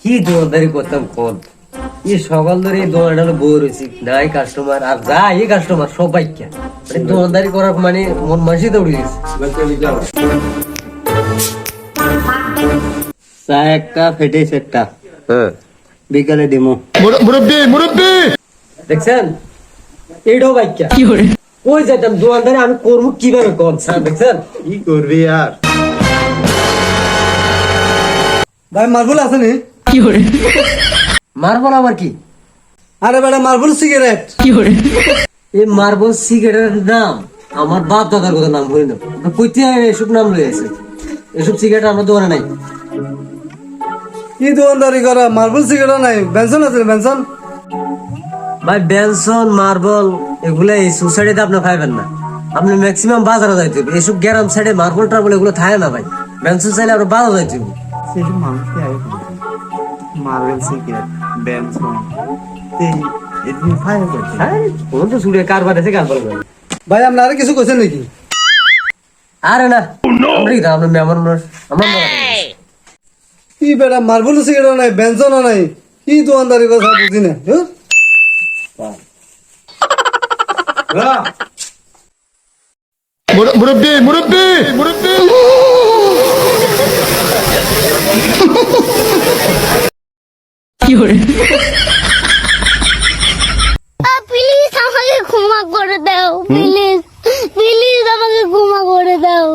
কি দোকানদারি করতাম কোন এই সকাল ধরে এই দোকানটা বই রয়েছি নাই কাস্টমার আর যা এই কাস্টমার সবাই কে দোকানদারি করার মানে মন মাসি দৌড়ে গেছে। চা একটা ফেটেছে একটা বিকালে ডিমো দেখছেন এইটাও বাইকা ওই যেতাম দোকানদারি আমি করবো কিভাবে কর স্যার দেখছেন কি করবি আর ভাই মার্বল আছে নি? মার্বল আবার কি? আরে বেটা মার্বল সিগারেট। এই মার্বল সিগারেটের নাম আমার বাপ দাদার কথা নাম হই না কইতে এসব নাম লয়েছে এসব সিগারেট আমার দোকানে নাই। কি দোকানদারি করা মার্বল সিগারেট নাই বেনসন আছে বেনসন। ভাই বেনসন মার্বল এগুলা এই সোসাইটিতে আপনি পাইবেন না আপনি ম্যাক্সিমাম বাজারে যাইতে হবে এসব গ্রাম সাইডে মার্বল টার্বল এগুলো থাকে না ভাই বেনসন চাইলে আরো বাজারে যাইতে হবে। সেসব মানুষকে আগে মার্বেল সিগারেট বেনসন এদিন ফায়ার করছে কোন তো সুরে কারবার আছে কারবার করে ভাই আপনি আরে কিছু কইছেন নাকি? আরে না আমরা কি আমরা মেমন আমরা কি বেটা মার্বল সিগারেট নাই বেনসন নাই কি দোকানদারি কথা বুঝি না। মুরব্বি মুরব্বি মুরব্বি প্লিজ আমাকে ক্ষমা করে দাও, প্লিজ প্লিজ আমাকে ক্ষমা করে দাও।